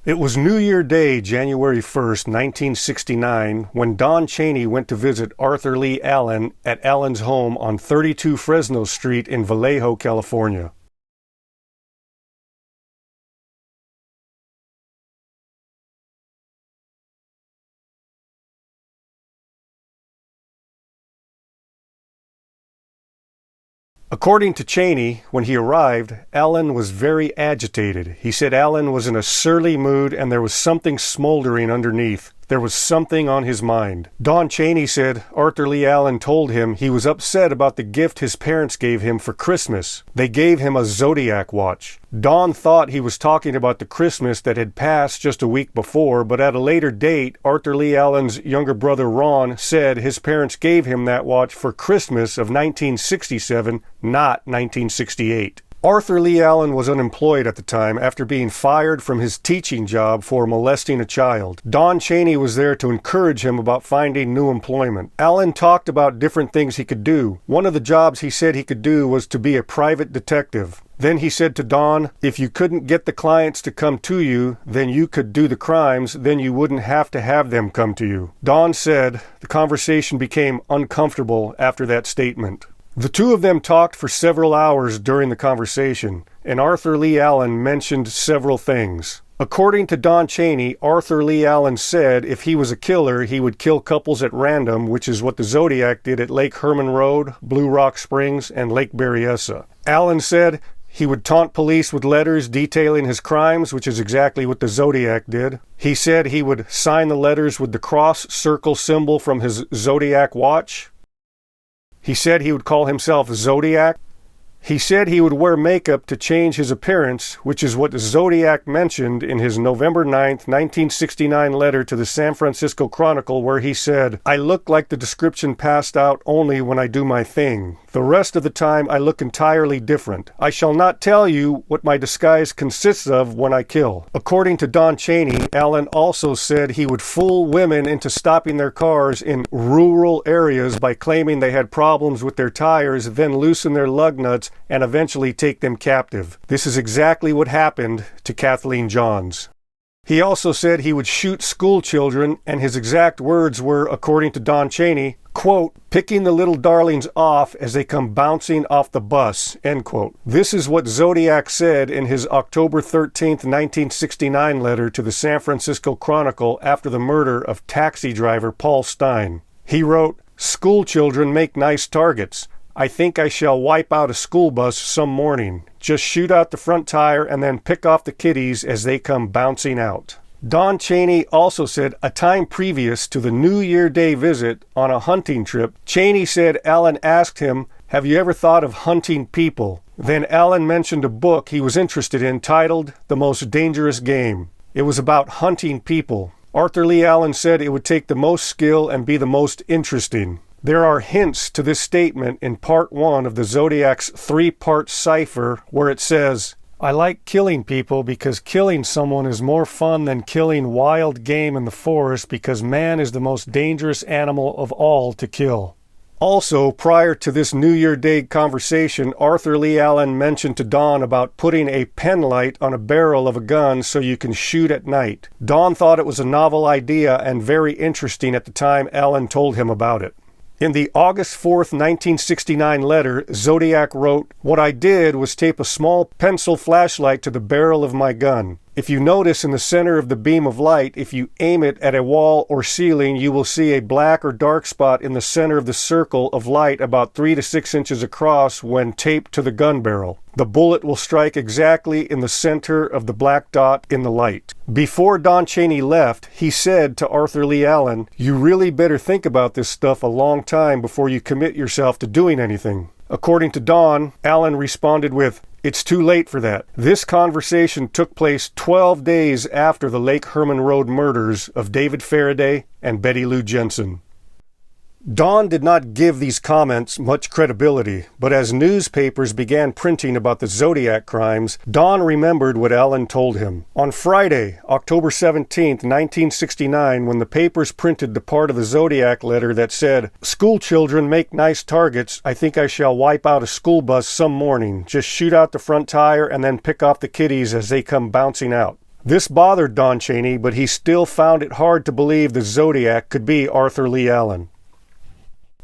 It was New Year Day, January 1st, 1969, when Don Chaney went to visit Arthur Lee Allen at Allen's home on 32 Fresno Street in Vallejo, California. According to Chaney, when he arrived, Allen was very agitated. He said Allen was in a surly mood and there was something smoldering underneath. There was something on his mind. Don Chaney said Arthur Lee Allen told him he was upset about the gift his parents gave him for Christmas. They gave him a Zodiac watch. Don thought he was talking about the Christmas that had passed just a week before, but at a later date, Arthur Lee Allen's younger brother Ron said his parents gave him that watch for Christmas of 1967, not 1968. Arthur Lee Allen was unemployed at the time after being fired from his teaching job for molesting a child. Don Chaney was there to encourage him about finding new employment. Allen talked about different things he could do. One of the jobs he said he could do was to be a private detective. Then he said to Don, if you couldn't get the clients to come to you, then you could do the crimes, then you wouldn't have to have them come to you. Don said the conversation became uncomfortable after that statement. The two of them talked for several hours during the conversation, and Arthur Lee Allen mentioned several things. According to Don Chaney, Arthur Lee Allen said if he was a killer, he would kill couples at random, which is what the Zodiac did at Lake Herman Road, Blue Rock Springs, and Lake Berryessa. Allen said he would taunt police with letters detailing his crimes, which is exactly what the Zodiac did. He said he would sign the letters with the cross-circle symbol from his Zodiac watch. He said he would call himself Zodiac. He said he would wear makeup to change his appearance, which is what Zodiac mentioned in his November 9th, 1969 letter to the San Francisco Chronicle, where he said, I look like the description passed out only when I do my thing. The rest of the time I look entirely different. I shall not tell you what my disguise consists of when I kill. According to Don Chaney, Allen also said he would fool women into stopping their cars in rural areas by claiming they had problems with their tires, then loosen their lug nuts and eventually take them captive. This is exactly what happened to Kathleen Johns. He also said he would shoot school children, and his exact words were, according to Don Chaney, quote, picking the little darlings off as they come bouncing off the bus, end quote. This is what Zodiac said in his October 13th, 1969 letter to the San Francisco Chronicle after the murder of taxi driver Paul Stine. He wrote, school children make nice targets. I think I shall wipe out a school bus some morning. Just shoot out the front tire and then pick off the kiddies as they come bouncing out. Don Chaney also said a time previous to the New Year Day visit on a hunting trip, Chaney said Allen asked him, have you ever thought of hunting people? Then Allen mentioned a book he was interested in titled The Most Dangerous Game. It was about hunting people. Arthur Lee Allen said it would take the most skill and be the most interesting. There are hints to this statement in part 1 of the Zodiac's 3-part cipher where it says, I like killing people because killing someone is more fun than killing wild game in the forest because man is the most dangerous animal of all to kill. Also, prior to this New Year Day conversation, Arthur Lee Allen mentioned to Don about putting a pen light on a barrel of a gun so you can shoot at night. Don thought it was a novel idea and very interesting at the time Allen told him about it. In the August 4th, 1969 letter, Zodiac wrote, what I did was tape a small pencil flashlight to the barrel of my gun. If you notice in the center of the beam of light, if you aim it at a wall or ceiling, you will see a black or dark spot in the center of the circle of light about 3 to 6 inches across when taped to the gun barrel. The bullet will strike exactly in the center of the black dot in the light. Before Don Chaney left, he said to Arthur Lee Allen, you really better think about this stuff a long time before you commit yourself to doing anything. According to Don, Allen responded with, it's too late for that. This conversation took place 12 days after the Lake Herman Road murders of David Faraday and Betty Lou Jensen. Don did not give these comments much credibility, but as newspapers began printing about the Zodiac crimes, Don remembered what Allen told him. On Friday, October 17, 1969, when the papers printed the part of the Zodiac letter that said, school children make nice targets, I think I shall wipe out a school bus some morning, just shoot out the front tire and then pick off the kiddies as they come bouncing out. This bothered Don Chaney, but he still found it hard to believe the Zodiac could be Arthur Leigh Allen.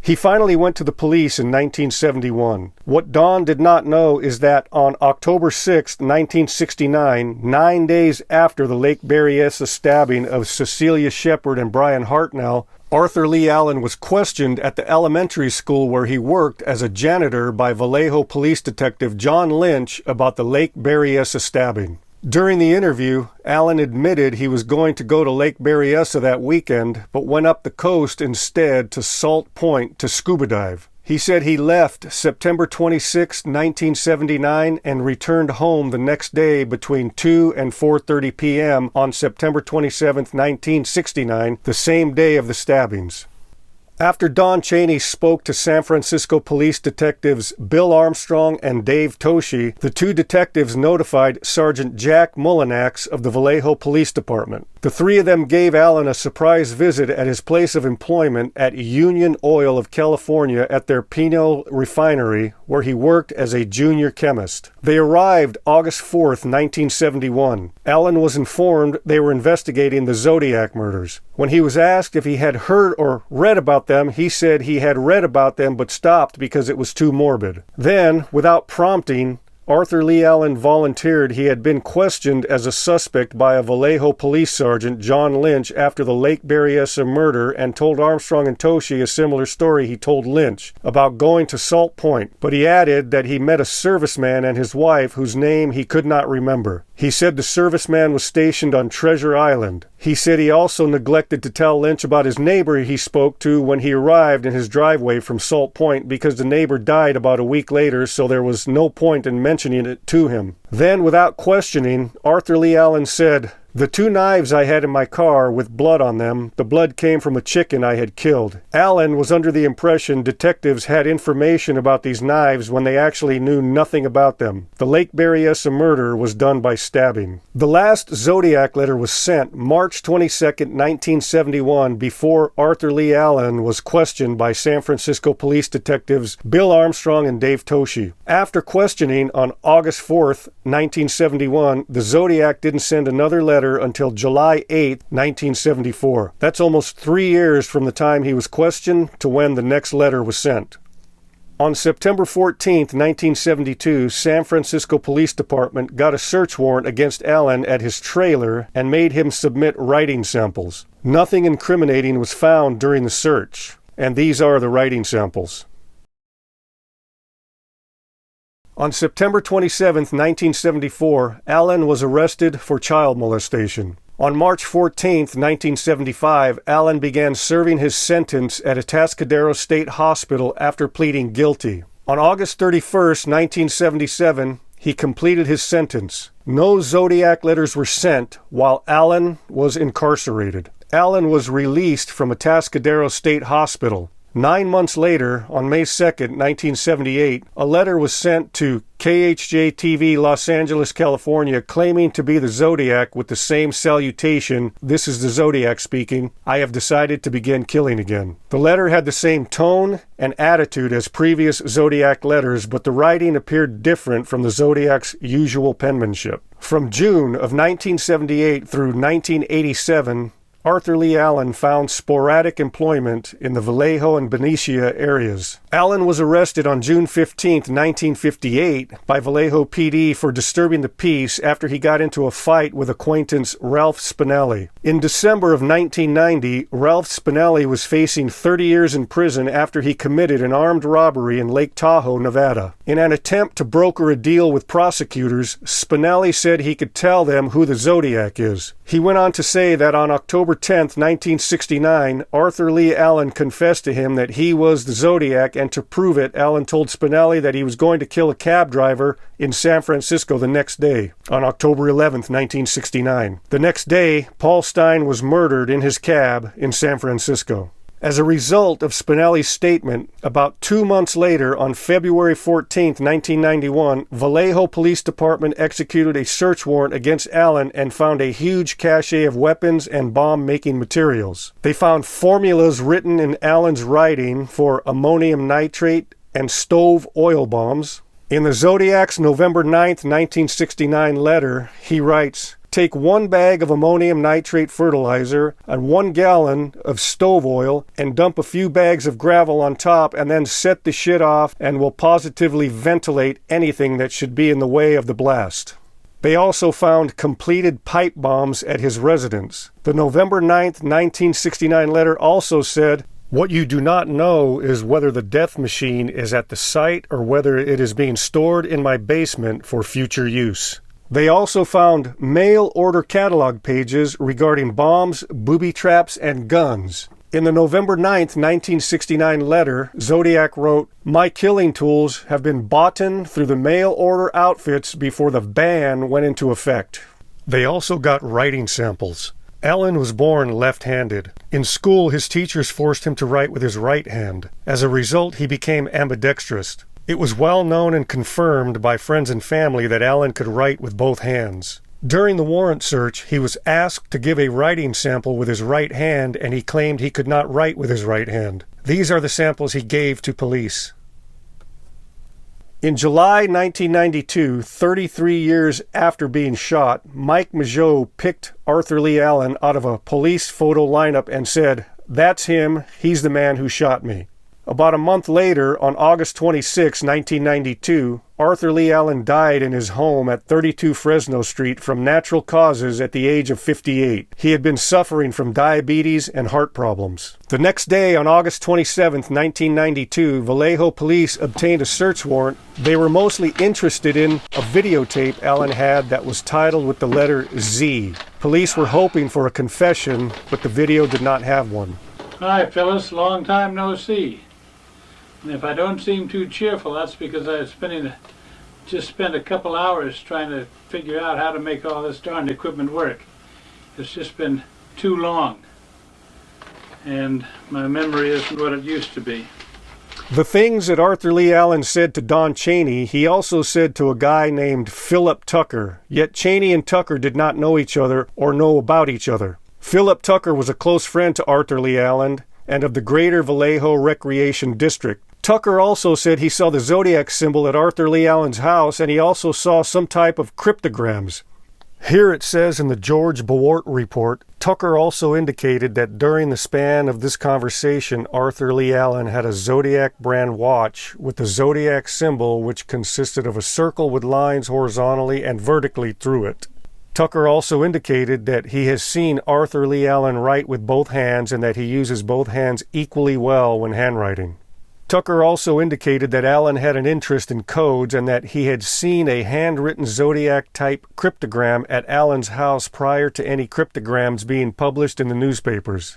He finally went to the police in 1971. What Don did not know is that on October 6, 1969, 9 days after the Lake Berryessa stabbing of Cecilia Shepard and Brian Hartnell, Arthur Leigh Allen was questioned at the elementary school where he worked as a janitor by Vallejo police detective John Lynch about the Lake Berryessa stabbing. During the interview, Allen admitted he was going to go to Lake Berryessa that weekend, but went up the coast instead to Salt Point to scuba dive. He said he left September 26, 1979, and returned home the next day between 2 and 4:30 p.m. on September 27, 1969, the same day of the stabbings. After Don Chaney spoke to San Francisco police detectives Bill Armstrong and Dave Toshi, the two detectives notified Sergeant Jack Mullinax of the Vallejo Police Department. The three of them gave Allen a surprise visit at his place of employment at Union Oil of California at their Pinole refinery, where he worked as a junior chemist. They arrived August 4, 1971. Allen was informed they were investigating the Zodiac murders. When he was asked if he had heard or read about them, he said he had read about them but stopped because it was too morbid. Then, without prompting, Arthur Leigh Allen volunteered he had been questioned as a suspect by a Vallejo police sergeant, John Lynch, after the Lake Berryessa murder, and told Armstrong and Toshi a similar story he told Lynch about going to Salt Point, but he added that he met a serviceman and his wife whose name he could not remember. He said the serviceman was stationed on Treasure Island. He said he also neglected to tell Lynch about his neighbor he spoke to when he arrived in his driveway from Salt Point because the neighbor died about a week later, so there was no point in mentioning it to him. Then, without questioning, Arthur Leigh Allen said, "The two knives I had in my car with blood on them, the blood came from a chicken I had killed." Allen was under the impression detectives had information about these knives when they actually knew nothing about them. The Lake Berryessa murder was done by stabbing. The last Zodiac letter was sent March 22, 1971, before Arthur Leigh Allen was questioned by San Francisco police detectives Bill Armstrong and Dave Toshi. After questioning on August 4, 1971, the Zodiac didn't send another letter until July 8, 1974. That's almost 3 years from the time he was questioned to when the next letter was sent. On September 14, 1972, San Francisco Police Department got a search warrant against Allen at his trailer and made him submit writing samples. Nothing incriminating was found during the search, and these are the writing samples. On September 27, 1974, Allen was arrested for child molestation. On March 14, 1975, Allen began serving his sentence at Atascadero State Hospital after pleading guilty. On August 31, 1977, he completed his sentence. No Zodiac letters were sent while Allen was incarcerated. Allen was released from Atascadero State Hospital. 9 months later, on May 2, 1978, a letter was sent to KHJ-TV Los Angeles, California, claiming to be the Zodiac with the same salutation, "This is the Zodiac speaking. I have decided to begin killing again." The letter had the same tone and attitude as previous Zodiac letters, but the writing appeared different from the Zodiac's usual penmanship. From June of 1978 through 1987, Arthur Leigh Allen found sporadic employment in the Vallejo and Benicia areas. Allen was arrested on June 15, 1958 by Vallejo PD for disturbing the peace after he got into a fight with acquaintance Ralph Spinelli. In December of 1990, Ralph Spinelli was facing 30 years in prison after he committed an armed robbery in Lake Tahoe, Nevada. In an attempt to broker a deal with prosecutors, Spinelli said he could tell them who the Zodiac is. He went on to say that on October 10, 1969, Arthur Leigh Allen confessed to him that he was the Zodiac, and to prove it, Allen told Spinelli that he was going to kill a cab driver in San Francisco the next day, on October 11, 1969. The next day, Paul Stine was murdered in his cab in San Francisco. As a result of Spinelli's statement, about 2 months later, on February 14, 1991, Vallejo Police Department executed a search warrant against Allen and found a huge cache of weapons and bomb-making materials. They found formulas written in Allen's writing for ammonium nitrate and stove oil bombs. In the Zodiac's November 9, 1969 letter, he writes, take 1 bag of ammonium nitrate fertilizer and 1 gallon of stove oil and dump a few bags of gravel on top and then set the shit off and will positively ventilate anything that should be in the way of the blast. They also found completed pipe bombs at his residence. The November 9th, 1969 letter also said, "What you do not know is whether the death machine is at the site or whether it is being stored in my basement for future use." They also found mail order catalog pages regarding bombs, booby traps, and guns. In the November 9th, 1969 letter, Zodiac wrote, "My killing tools have been bought in through the mail order outfits before the ban went into effect." They also got writing samples. Allen was born left-handed. In school, his teachers forced him to write with his right hand. As a result, he became ambidextrous. It was well known and confirmed by friends and family that Allen could write with both hands. During the warrant search, he was asked to give a writing sample with his right hand, and he claimed he could not write with his right hand. These are the samples he gave to police. In July 1992, 33 years after being shot, Mike Mageau picked Arthur Lee Allen out of a police photo lineup and said, "That's him, he's the man who shot me." About a month later, on August 26, 1992, Arthur Lee Allen died in his home at 32 Fresno Street from natural causes at the age of 58. He had been suffering from diabetes and heart problems. The next day, on August 27, 1992, Vallejo police obtained a search warrant. They were mostly interested in a videotape Allen had that was titled with the letter Z. Police were hoping for a confession, but the video did not have one. "Hi, Phyllis. Long time no see. And if I don't seem too cheerful, that's because I was just spent a couple hours trying to figure out how to make all this darned equipment work. It's just been too long, and my memory isn't what it used to be." The things that Arthur Lee Allen said to Don Chaney, he also said to a guy named Philip Tucker, yet Chaney and Tucker did not know each other or know about each other. Philip Tucker was a close friend to Arthur Lee Allen and of the Greater Vallejo Recreation District. Tucker also said he saw the Zodiac symbol at Arthur Lee Allen's house, and he also saw some type of cryptograms. Here it says in the George Bewart report, Tucker also indicated that during the span of this conversation, Arthur Lee Allen had a Zodiac brand watch with the Zodiac symbol, which consisted of a circle with lines horizontally and vertically through it. Tucker also indicated that he has seen Arthur Lee Allen write with both hands and that he uses both hands equally well when handwriting. Tucker also indicated that Allen had an interest in codes and that he had seen a handwritten Zodiac-type cryptogram at Allen's house prior to any cryptograms being published in the newspapers.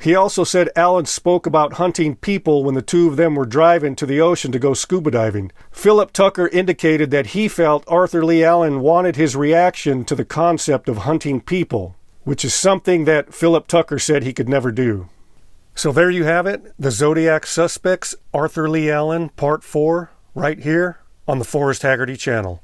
He also said Allen spoke about hunting people when the two of them were driving to the ocean to go scuba diving. Philip Tucker indicated that he felt Arthur Lee Allen wanted his reaction to the concept of hunting people, which is something that Philip Tucker said he could never do. So there you have it, the Zodiac Suspects, Arthur Lee Allen, Part 4, right here on the Forrest Haggerty channel.